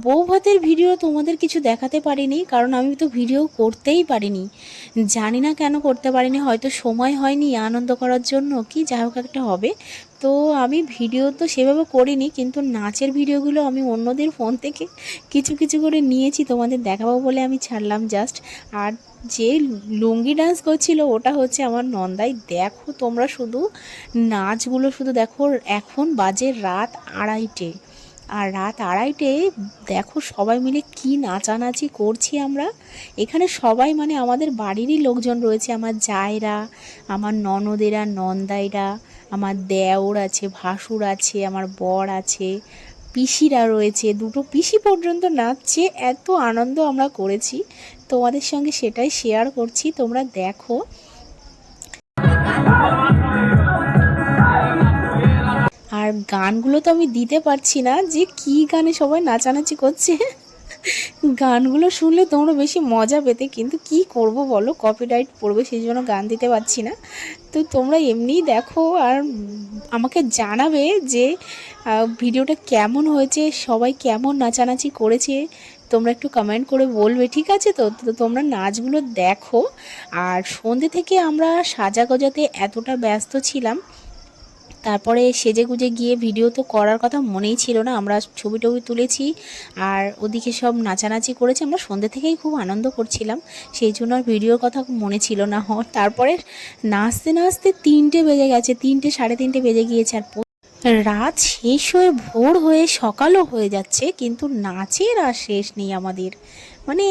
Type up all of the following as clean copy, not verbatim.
বউ ভাতের ভিডিও তোমাদের কিছু দেখাতে পারিনি, কারণ আমি তো ভিডিও করতেই পারিনি। জানি না কেন করতে পারিনি, হয়তো সময় হয়নি আনন্দ করার জন্য, কি যাই হোক একটা হবে। তো আমি ভিডিও তো সেভাবে করিনি, কিন্তু নাচের ভিডিওগুলো আমি অন্যদের ফোন থেকে কিছু কিছু করে নিয়েছি, তোমাদের দেখাবো বলে আমি ছাড়লাম জাস্ট। আর যে লুঙ্গি ডান্স করছিল ওটা হচ্ছে আমার নন্দাই। দেখো তোমরা শুধু নাচগুলো শুধু দেখো। এখন বাজে রাত 2:30, আর রাত 2:30 দেখো সবাই মিলে কি নাচানাচি করছি আমরা এখানে। সবাই মানে আমাদের বাড়িরই লোকজন রয়েছে, আমার জায়রা, আমার ননদেরা, নন্দাইরা, আমার দেওর আছে, ভাসুর আছে, আমার বর আছে, পিসিরা রয়েছে, দুটো পিসি পর্যন্ত নাচছে। এত আনন্দ আমরা করেছি, তোমাদের সঙ্গে সেটাই শেয়ার করছি, তোমরা দেখো। আর গানগুলো তো আমি দিতে পারছি না, যে কি গানে সবাই নাচানাচি করছে। গানগুলো শুনলে তোমরা বেশি মজা পেতে, কিন্তু কি করব বলো, কপিরাইট পড়বে, সেই জন্য গান দিতে পারছি না। তো তোমরা এমনিই দেখো আর আমাকে জানাবে যে ভিডিওটা কেমন হয়েছে, সবাই কেমন নাচানাচি করেছে, তোমরা একটু কমেন্ট করে বলবে, ঠিক আছে? তো তো তোমরা নাচগুলো দেখো। আর সন্ধ্যে থেকে আমরা সাজাগোজাতে এতটা ব্যস্ত ছিলাম, তারপরে সেজে গুজে গিয়ে ভিডিও তো করার কথা মনেই ছিল না। আমরা ছবি টবি তুলেছি, আর ওদিকে সব নাচানাচি করেছি। আমরা সন্ধ্যে থেকেই খুব আনন্দ করছিলাম, সেই জন্য আর ভিডিওর কথা মনে ছিল না। তারপরে নাচতে নাচতে 3টে বেজে গেছে, 3টে 3:30 বেজে গিয়েছে। আর রাত শেষ হয়ে ভোর হয়ে সকালও হয়ে যাচ্ছে, কিন্তু নাচের আর শেষ নেই আমাদের। মানে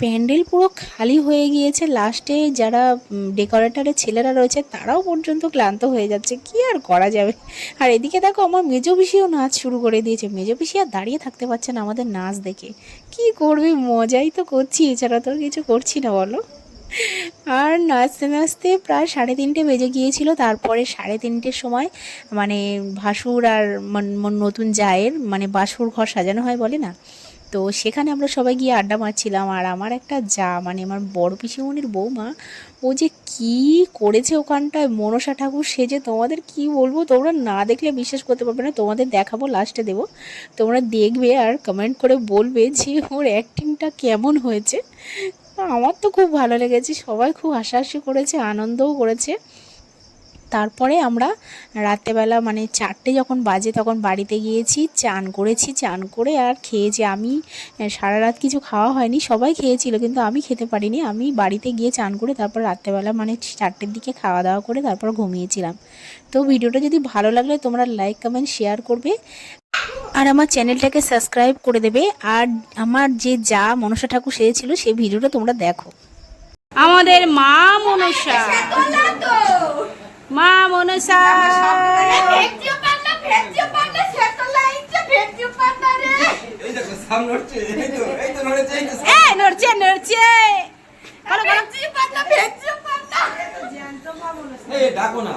প্যান্ডেল পুরো খালি হয়ে গিয়েছে, লাস্টে যারা ডেকোরেটরের ছেলেরা রয়েছে তারাও পর্যন্ত ক্লান্ত হয়ে যাচ্ছে, কি আর করা যাবে। আর এদিকে দেখো আমার মেজো পিসিও নাচ শুরু করে দিয়েছে। মেজো পিসি আর দাঁড়িয়ে থাকতে পারছে না আমাদের নাচ দেখে। কি করবে, মজাই তো করছি, এছাড়া তো কিছু করছি না বলো। আর নাচতে নাচতে প্রায় 3:30 বেজে গিয়েছিল। তারপরে 3:30-র সময় মানে ভাসুর আর নতুন জায়ের মানে বাসুর ঘর সাজানো হয় বলে না, তো সেখানে আমরা সবাই গিয়ে আড্ডা মারছিলাম। আর আমার একটা যা মানে আমার বড় পিসিমণির বৌমা, ও যে কি করেছে ওখানটায় মনসা ঠাকুর সেজে, তোমাদের কি বলবো, তোমরা না দেখলে বিশ্বাস করতে পারবে না। তোমাদের দেখাবো, লাস্টে দেবো, তোমরা দেখবে আর কমেন্ট করে বলবে যে ওর অ্যাক্টিংটা কেমন হয়েছে। আমার তো খুব ভালো লেগেছে, সবাই খুব হাসাহাসি করেছে, আনন্দও করেছে। তারপরে আমরা রাত্রেবেলা মানে 4টে যখন বাজে তখন বাড়িতে গিয়েছি, চান করেছি, চান করে আর খেয়েছি। আমি সারা রাত কিছু খাওয়া হয়নি, সবাই খেয়েছিল কিন্তু আমি খেতে পারিনি। আমি বাড়িতে গিয়ে চান করে তারপর রাত্রেবেলা মানে 4টের দিকে খাওয়া দাওয়া করে তারপর ঘুমিয়েছিলাম। তো ভিডিওটা যদি ভালো লাগলে তোমরা লাইক কমেন্ট শেয়ার করবে, আর আমার চ্যানেলটাকে সাবস্ক্রাইব করে দেবে। আর আমার যে যা মনসা ঠাকুর সেজেছিল সেই ভিডিওটা তোমরা দেখো। আমাদের মা মনসা, মা মনসা নড়ছে নড়ছে, ডাকো না।